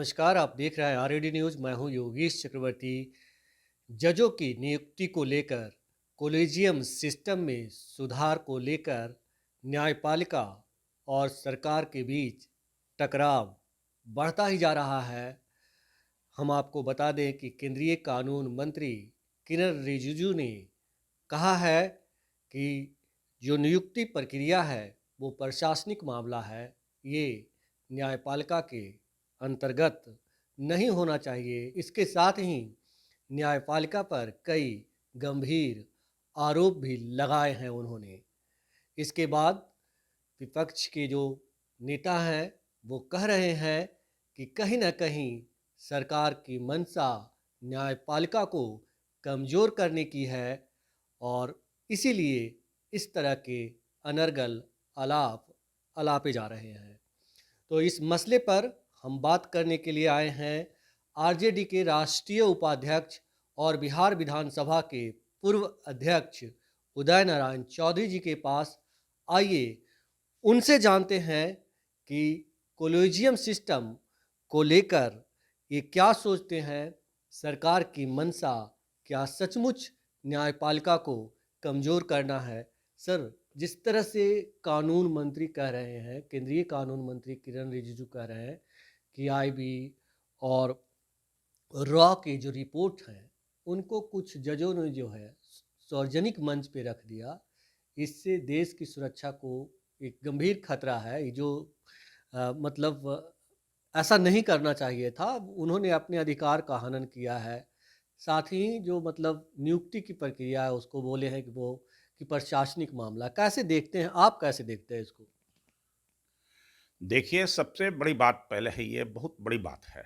नमस्कार, आप देख रहे हैं आरएडी न्यूज़। मैं हूं योगेश चक्रवर्ती। जजों की नियुक्ति को लेकर कॉलेजियम सिस्टम में सुधार को लेकर न्यायपालिका और सरकार के बीच टकराव बढ़ता ही जा रहा है। हम आपको बता दें कि केंद्रीय कानून मंत्री किरण रिजिजू ने कहा है कि जो नियुक्ति प्रक्रिया है वो प्रशासनिक मामला है, ये न्यायपालिका के अंतर्गत नहीं होना चाहिए। इसके साथ ही न्यायपालिका पर कई गंभीर आरोप भी लगाए हैं उन्होंने। इसके बाद विपक्ष के जो नेता हैं वो कह रहे हैं कि कहीं न कहीं सरकार की मंशा न्यायपालिका को कमज़ोर करने की है और इसीलिए इस तरह के अनर्गल आलाप अलापे जा रहे हैं। तो इस मसले पर हम बात करने के लिए आए हैं आरजेडी के राष्ट्रीय उपाध्यक्ष और बिहार विधानसभा के पूर्व अध्यक्ष उदय नारायण चौधरी जी के पास। आइए उनसे जानते हैं कि कॉलेजियम सिस्टम को लेकर ये क्या सोचते हैं। सरकार की मंशा क्या सचमुच न्यायपालिका को कमज़ोर करना है? सर, जिस तरह से कानून मंत्री कह रहे हैं, केंद्रीय कानून मंत्री किरण रिजिजू कह रहे हैं कि आईबी और रॉ की जो रिपोर्ट है उनको कुछ जजों ने जो है सार्वजनिक मंच पे रख दिया, इससे देश की सुरक्षा को एक गंभीर खतरा है। ये जो मतलब ऐसा नहीं करना चाहिए था। उन्होंने अपने अधिकार का हनन किया है। साथ ही जो मतलब नियुक्ति की प्रक्रिया है उसको बोले हैं कि वो कि प्रशासनिक मामला। कैसे देखते हैं आप, कैसे देखते हैं इसको? देखिए, सबसे बड़ी बात पहले है, ये बहुत बड़ी बात है।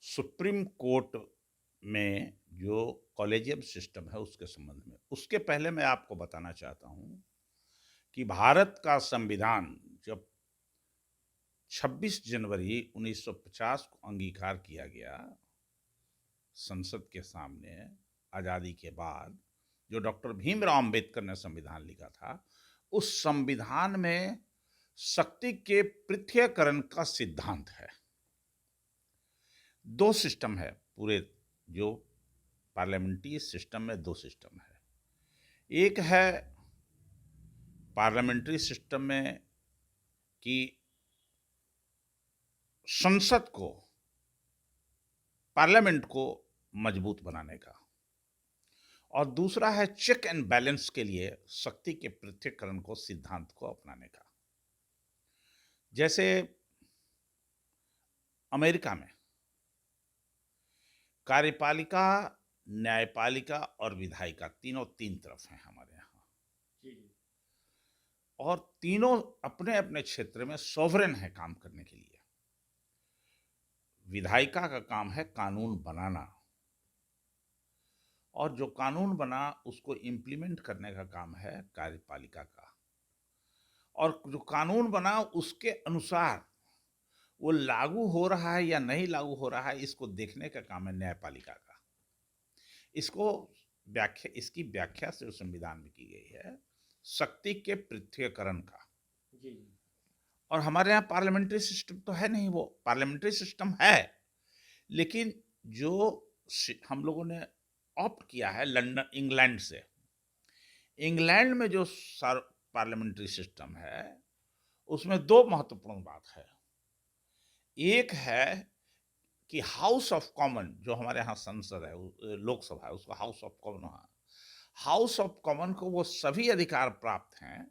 सुप्रीम कोर्ट में जो कॉलेजियम सिस्टम है उसके संबंध में, उसके पहले मैं आपको बताना चाहता हूं कि भारत का संविधान जब 26 जनवरी 1950 को अंगीकार किया गया संसद के सामने, आजादी के बाद, जो डॉक्टर भीमराव अंबेडकर ने संविधान लिखा था, उस संविधान में शक्ति के पृथ्वीकरण का सिद्धांत है। दो सिस्टम है पूरे जो पार्लियामेंट्री सिस्टम में, दो सिस्टम है। एक है पार्लियामेंट्री सिस्टम में कि संसद को, पार्लियामेंट को मजबूत बनाने का, और दूसरा है चेक एंड बैलेंस के लिए शक्ति के पृथक्करण को, सिद्धांत को अपनाने का। जैसे अमेरिका में कार्यपालिका, न्यायपालिका और विधायिका तीनों तीन तरफ हैं हमारे यहाँ, और तीनों अपने अपने क्षेत्र में सॉवरेन है काम करने के लिए। विधायिका का काम है कानून बनाना, और जो कानून बना उसको इम्प्लीमेंट करने का काम है कार्यपालिका का, और जो कानून बना उसके अनुसार वो लागू हो रहा है या नहीं लागू हो रहा है, इसको देखने का काम है न्यायपालिका का। इसको व्याख्या, इसकी व्याख्या से संविधान में की गई है शक्ति के पृथ्वीकरण का। जी। और हमारे यहाँ पार्लियामेंट्री सिस्टम तो है नहीं। वो पार्लियामेंट्री सिस्टम है, लेकिन जो हम लोगों ने ऑप्ट किया है लंदन, इंग्लैंड से, इंग्लैंड में जो पार्लियामेंट्री सिस्टम है उसमें दो महत्वपूर्ण बात है। एक है कि हाउस ऑफ कॉमन, जो हमारे यहाँ संसद है, लोकसभा है, उसको हाउस ऑफ कॉमन है। हाउस ऑफ कॉमन को वो सभी अधिकार प्राप्त हैं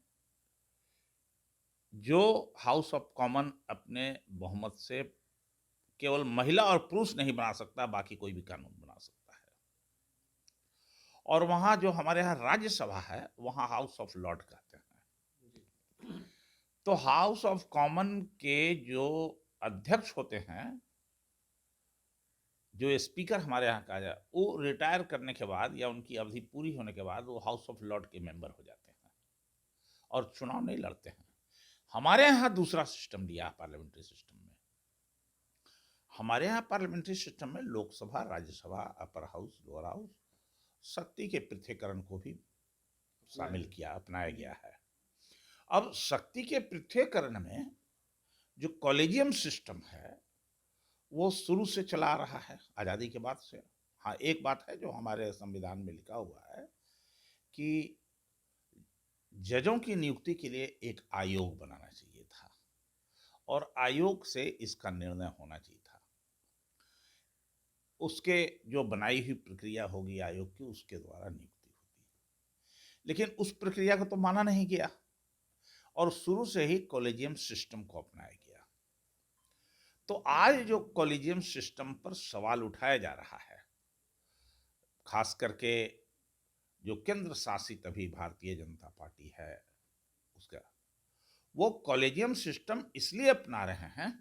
जो हाउस ऑफ कॉमन अपने बहुमत से केवल महिला और पुरुष नहीं बना सकता, बाकी कोई भी कानून बना सकता है। और वहां जो हमारे यहाँ राज्यसभा है, वहां हाउस ऑफ लॉर्ड कहते हैं। तो हाउस ऑफ कॉमन के जो अध्यक्ष होते हैं, जो स्पीकर हमारे यहाँ कहा जाए, वो रिटायर करने के बाद या उनकी अवधि पूरी होने के बाद वो हाउस ऑफ लॉर्ड के मेंबर हो जाते हैं और चुनाव नहीं लड़ते हैं। हमारे यहाँ दूसरा सिस्टम दिया पार्लियामेंट्री सिस्टम में। हमारे यहाँ पार्लियामेंट्री सिस्टम में Lok Sabha, Rajya Sabha, upper house, lower house, शक्ति के पृथक्करण को भी शामिल किया, अपनाया गया है। अब शक्ति के पृथक्करण में जो कॉलेजियम सिस्टम है वो शुरू से चला आ रहा है आज़ादी के बाद से। हाँ, एक बात है जो हमारे संविधान में लिखा हुआ है कि जजों की नियुक्ति के लिए एक आयोग बनाना चाहिए था और आयोग से इसका निर्णय होना चाहिए था। उसके जो बनाई हुई प्रक्रिया होगी आयोग की, उसके द्वारा नियुक्ति होगी। लेकिन उस प्रक्रिया को तो माना नहीं गया और शुरू से ही कॉलेजियम सिस्टम को अपनाया गया। तो आज जो कॉलेजियम सिस्टम पर सवाल उठाया जा रहा है, खास करके जो केंद्र शासित अभी भारतीय जनता पार्टी है उसका, वो कॉलेजियम सिस्टम इसलिए अपना रहे हैं,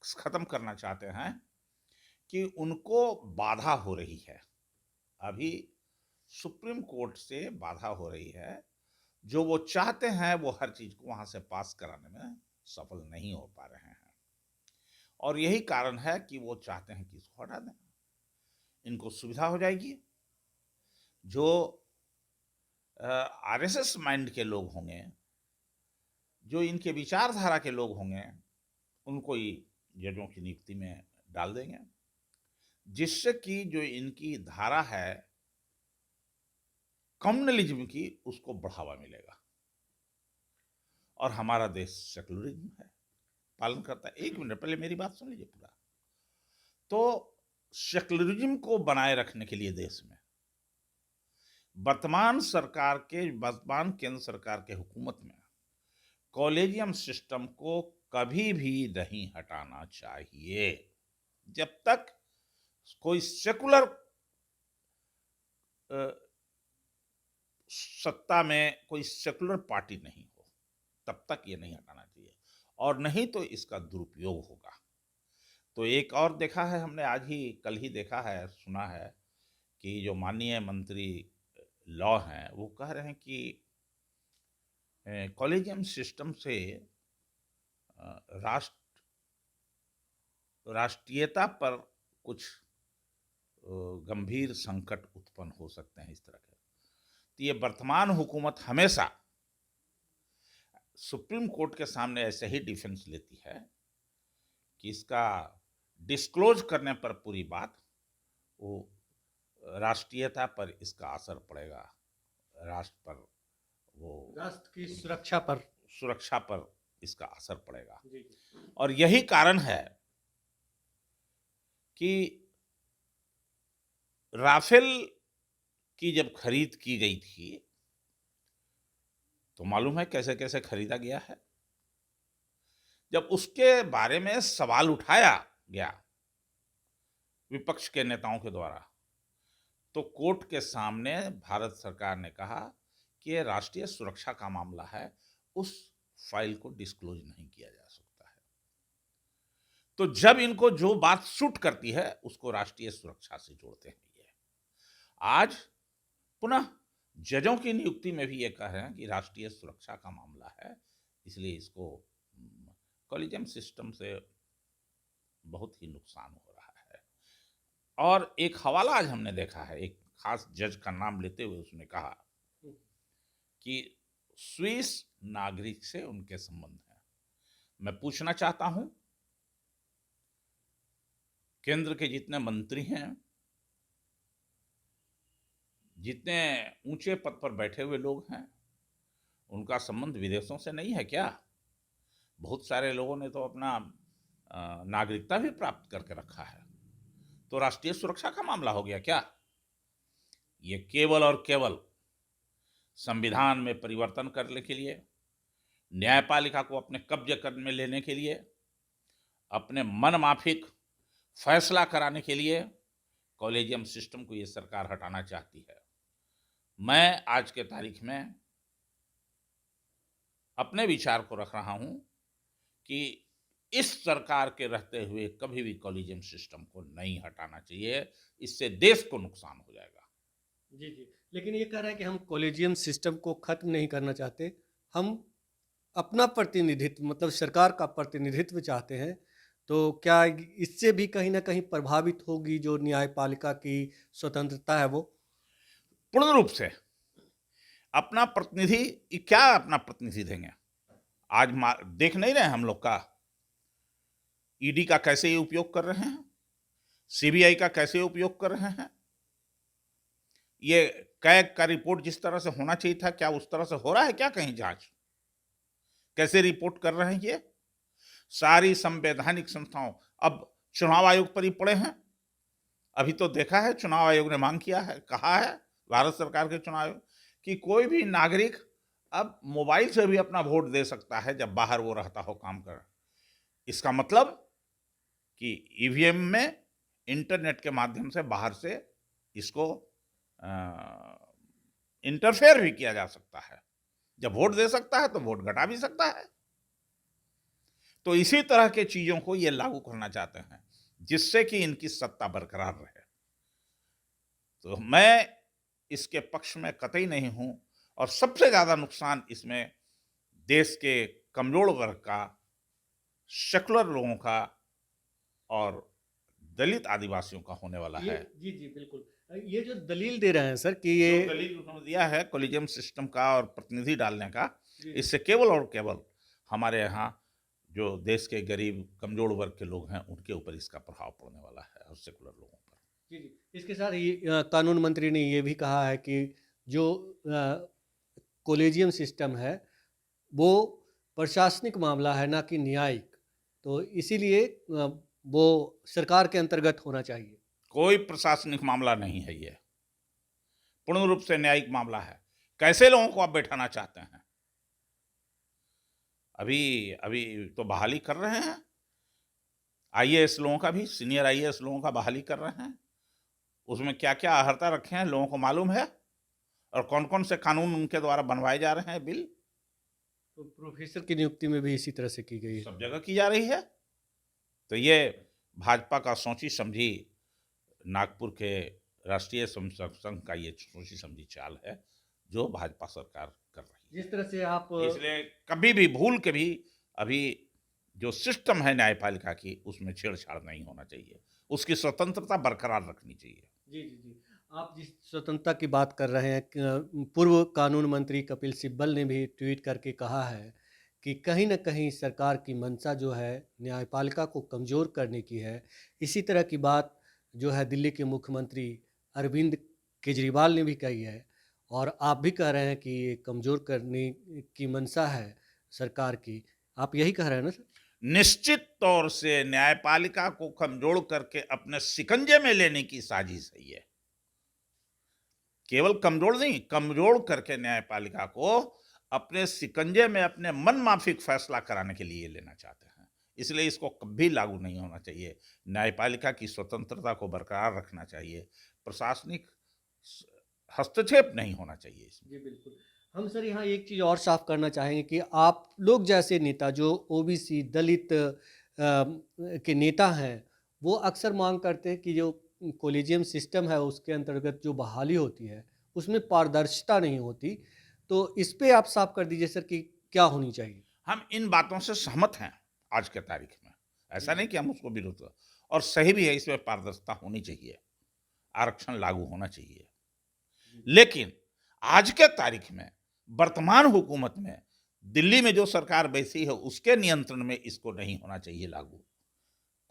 खत्म करना चाहते हैं कि उनको बाधा हो रही है। अभी सुप्रीम कोर्ट से बाधा हो रही है। जो वो चाहते हैं वो हर चीज को वहां से पास कराने में सफल नहीं हो पा रहे हैं और यही कारण है कि वो चाहते हैं कि इसको हटा दें। इनको सुविधा हो जाएगी। जो आरएसएस माइंड के लोग होंगे, जो इनके विचारधारा के लोग होंगे, उनको ही जजों की नियुक्ति में डाल देंगे, जिससे कि जो इनकी धारा है कम्युनलिज्म की, उसको बढ़ावा मिलेगा। और हमारा देश सेकुलरिज्म है, पालन करता है। एक मिनट पहले मेरी बात सुन लीजिए पूरा। तो सेकुलरिज्म को बनाए रखने के लिए देश में वर्तमान केंद्र सरकार के हुकूमत में कॉलेजियम सिस्टम को कभी भी नहीं हटाना चाहिए जब तक कोई सेकुलर सत्ता में कोई सेकुलर पार्टी नहीं हो, तब तक ये नहीं हटाना चाहिए और नहीं तो इसका दुरुपयोग होगा। तो एक और देखा है हमने, आज ही कल ही देखा है, सुना है कि जो माननीय मंत्री लॉ हैं वो कह रहे हैं कि कॉलेजियम सिस्टम से राष्ट्रीयता पर कुछ गंभीर संकट उत्पन्न हो सकते हैं इस तरह के। तो ये वर्तमान हुकूमत हमेशा सुप्रीम कोर्ट के सामने ऐसे ही डिफेंस लेती है कि इसका डिस्क्लोज करने पर पूरी बात, वो राष्ट्रीयता पर इसका असर पड़ेगा, राष्ट्र पर, वो राष्ट्र की सुरक्षा पर इसका असर पड़ेगा। जी। और यही कारण है कि राफेल की जब खरीद की गई थी तो मालूम है कैसे कैसे खरीदा गया है। जब उसके बारे में सवाल उठाया गया विपक्ष के नेताओं के द्वारा, तो कोर्ट के सामने भारत सरकार ने कहा कि यह राष्ट्रीय सुरक्षा का मामला है, उस फाइल को डिस्क्लोज नहीं किया जा सकता है। तो जब इनको जो बात सूट करती है उसको राष्ट्रीय सुरक्षा से जोड़ते हैं। ये आज पुनः जजों की नियुक्ति में भी ये कह रहे हैं कि राष्ट्रीय सुरक्षा का मामला है, इसलिए इसको कॉलेजियम सिस्टम से बहुत ही नुकसान हो रहा है। और एक हवाला आज हमने देखा है, एक खास जज का नाम लेते हुए उसने कहा कि स्विस नागरिक से उनके संबंध हैं। मैं पूछना चाहता हूं, केंद्र के जितने मंत्री हैं, जितने ऊंचे पद पर बैठे हुए लोग हैं, उनका संबंध विदेशों से नहीं है क्या? बहुत सारे लोगों ने तो अपना नागरिकता भी प्राप्त करके रखा है। तो राष्ट्रीय सुरक्षा का मामला हो गया क्या? ये केवल और केवल संविधान में परिवर्तन करने के लिए, न्यायपालिका को अपने कब्जे में लेने के लिए, अपने मनमाफिक फैसला कराने के लिए कॉलेजियम सिस्टम को ये सरकार हटाना चाहती है। मैं आज के तारीख में अपने विचार को रख रहा हूं कि इस सरकार के रहते हुए कभी भी कॉलेजियम सिस्टम को नहीं हटाना चाहिए, इससे देश को नुकसान हो जाएगा। जी जी, लेकिन ये कह रहा है कि हम कॉलेजियम सिस्टम को खत्म नहीं करना चाहते, हम अपना प्रतिनिधित्व, मतलब सरकार का प्रतिनिधित्व चाहते हैं। तो क्या इससे भी कहीं ना कहीं प्रभावित होगी जो न्यायपालिका की स्वतंत्रता है वो? पूर्ण रूप से अपना प्रतिनिधि, क्या अपना प्रतिनिधि देंगे? आज देख नहीं रहे हम लोग का, ईडी का कैसे ये उपयोग कर रहे हैं, सीबीआई का कैसे उपयोग कर रहे हैं। ये कैग का रिपोर्ट जिस तरह से होना चाहिए था, क्या उस तरह से हो रहा है क्या कहीं जांच? कैसे रिपोर्ट कर रहे हैं ये? सारी संवैधानिक संस्थाओं अब चुनाव आयोग पर ही पड़े हैं। अभी तो देखा है चुनाव आयोग ने मांग किया है, कहा है भारत सरकार के चुनाव आयोग कि कोई भी नागरिक अब मोबाइल से भी अपना वोट दे सकता है जब बाहर वो रहता हो काम कर। इसका मतलब कि ईवीएम में इंटरनेट के माध्यम से बाहर से इसको इंटरफेयर भी किया जा सकता है। जब वोट दे सकता है तो वोट घटा भी सकता है। तो इसी तरह के चीजों को ये लागू करना चाहते हैं जिससे कि इनकी सत्ता बरकरार रहे। तो मैं इसके पक्ष में कतई नहीं हूं और सबसे ज्यादा नुकसान इसमें देश के कमजोर वर्ग का, सेकुलर लोगों का और दलित आदिवासियों का होने वाला ये है। जी जी बिल्कुल। ये जो दलील दे रहे हैं सर कि जो ये दलील उन्होंने दिया है कॉलेजियम सिस्टम का और प्रतिनिधि डालने का, जी इससे केवल और केवल हमारे यहाँ जो देश के गरीब कमजोर वर्ग के लोग हैं उनके ऊपर इसका प्रभाव पड़ने वाला है और सेकुलर लोगों पर। जी जी। इसके साथ ही कानून मंत्री ने ये भी कहा है कि जो कॉलेजियम सिस्टम है वो प्रशासनिक मामला है, ना कि न्यायिक। तो इसीलिए वो सरकार के अंतर्गत होना चाहिए। कोई प्रशासनिक मामला नहीं है ये, पूर्ण रूप से न्यायिक मामला है। कैसे लोगों को आप बैठाना चाहते हैं? अभी अभी तो बहाली कर रहे हैं आईएएस लोगों का भी, सीनियर आईएएस लोगों का बहाली कर रहे हैं। उसमें क्या क्या अहर्ता रखे हैं लोगों को मालूम है, और कौन कौन से कानून उनके द्वारा बनवाए जा रहे हैं, बिल तो प्रोफेसर की नियुक्ति में भी इसी तरह से की गई है। सब जगह की जा रही है। तो ये भाजपा का सोची समझी, नागपुर के राष्ट्रीय संघ का ये सोची समझी चाल है जो भाजपा सरकार कर रही जिस तरह से आप है। इसलिए कभी भी भूल के भी अभी जो सिस्टम है न्यायपालिका की उसमें छेड़छाड़ नहीं होना चाहिए, उसकी स्वतंत्रता बरकरार रखनी चाहिए। जी जी जी। आप जिस स्वतंत्रता की बात कर रहे हैं, पूर्व कानून मंत्री कपिल सिब्बल ने भी ट्वीट करके कहा है कि कहीं न कहीं सरकार की मंशा जो है न्यायपालिका को कमज़ोर करने की है। इसी तरह की बात जो है दिल्ली के मुख्यमंत्री अरविंद केजरीवाल ने भी कही है, और आप भी कह रहे हैं कि ये कमज़ोर करने की मंशा है सरकार की। आप यही कह रहे हैं ना सर? निश्चित तौर से न्यायपालिका को कमजोर करके अपने शिकंजे में लेने की साजिश है ये। केवल कमजोर नहीं, कमजोर करके न्यायपालिका को अपने शिकंजे में अपने मन माफिक फैसला कराने के लिए लेना चाहते हैं। इसलिए इसको कभी लागू नहीं होना चाहिए। न्यायपालिका की स्वतंत्रता को बरकरार रखना चाहिए, प्रशासनिक हस्तक्षेप नहीं होना चाहिए इसमें। जी बिल्कुल। हम सर यहाँ एक चीज़ और साफ करना चाहेंगे कि आप लोग जैसे नेता जो ओबीसी दलित के नेता हैं, वो अक्सर मांग करते हैं कि जो कॉलेजियम सिस्टम है उसके अंतर्गत जो बहाली होती है उसमें पारदर्शिता नहीं होती। तो इस पे आप साफ कर दीजिए सर कि क्या होनी चाहिए। हम इन बातों से सहमत हैं आज के तारीख में। जी ऐसा नहीं कि हम उसको विरोध कर, और सही भी है, इसमें पारदर्शिता होनी चाहिए, आरक्षण लागू होना चाहिए। जी लेकिन आज के तारीख में वर्तमान हुकूमत में दिल्ली में जो सरकार बैठी है उसके नियंत्रण में इसको नहीं होना चाहिए लागू।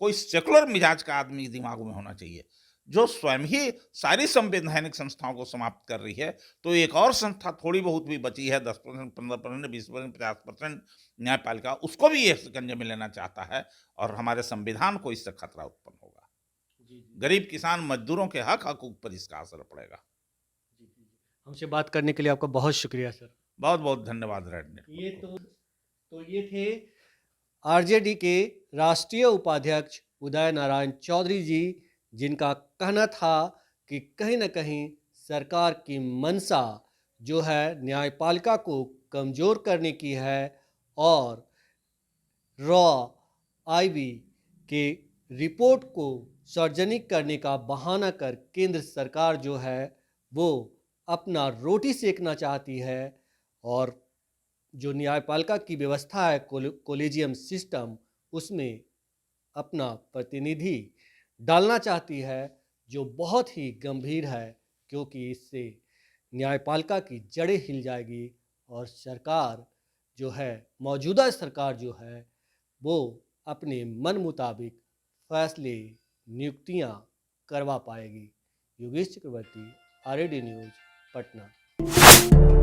कोई सेकुलर मिजाज का आदमी दिमाग में होना चाहिए जो स्वयं ही सारी संवैधानिक संस्थाओं को समाप्त कर रही है। तो एक और संस्था थोड़ी बहुत भी बची है, 10%, 15%, 20%, 50%, न्यायपालिका, उसको भी ये शिकंजे में लेना चाहता है और हमारे संविधान को इससे खतरा उत्पन्न होगा। जी जी गरीब किसान मजदूरों के हक हकूक पर इसका असर पड़ेगा। जी जी। हमसे बात करने के लिए आपका बहुत शुक्रिया सर। बहुत बहुत धन्यवाद रेड ये नेटवर्क को। तो ये थे आरजेडी के राष्ट्रीय उपाध्यक्ष उदय नारायण चौधरी जी, जिनका कहना था कि कहीं न कहीं सरकार की मंशा जो है न्यायपालिका को कमज़ोर करने की है, और रॉ आईबी के रिपोर्ट को सार्वजनिक करने का बहाना कर केंद्र सरकार जो है वो अपना रोटी सेकना चाहती है, और जो न्यायपालिका की व्यवस्था है कॉलेजियम सिस्टम, उसमें अपना प्रतिनिधि डालना चाहती है, जो बहुत ही गंभीर है, क्योंकि इससे न्यायपालिका की जड़ें हिल जाएगी और सरकार जो है, मौजूदा सरकार जो है वो अपने मन मुताबिक फैसले नियुक्तियां करवा पाएगी। योगेश चक्रवर्ती, आरएडी न्यूज, पटना।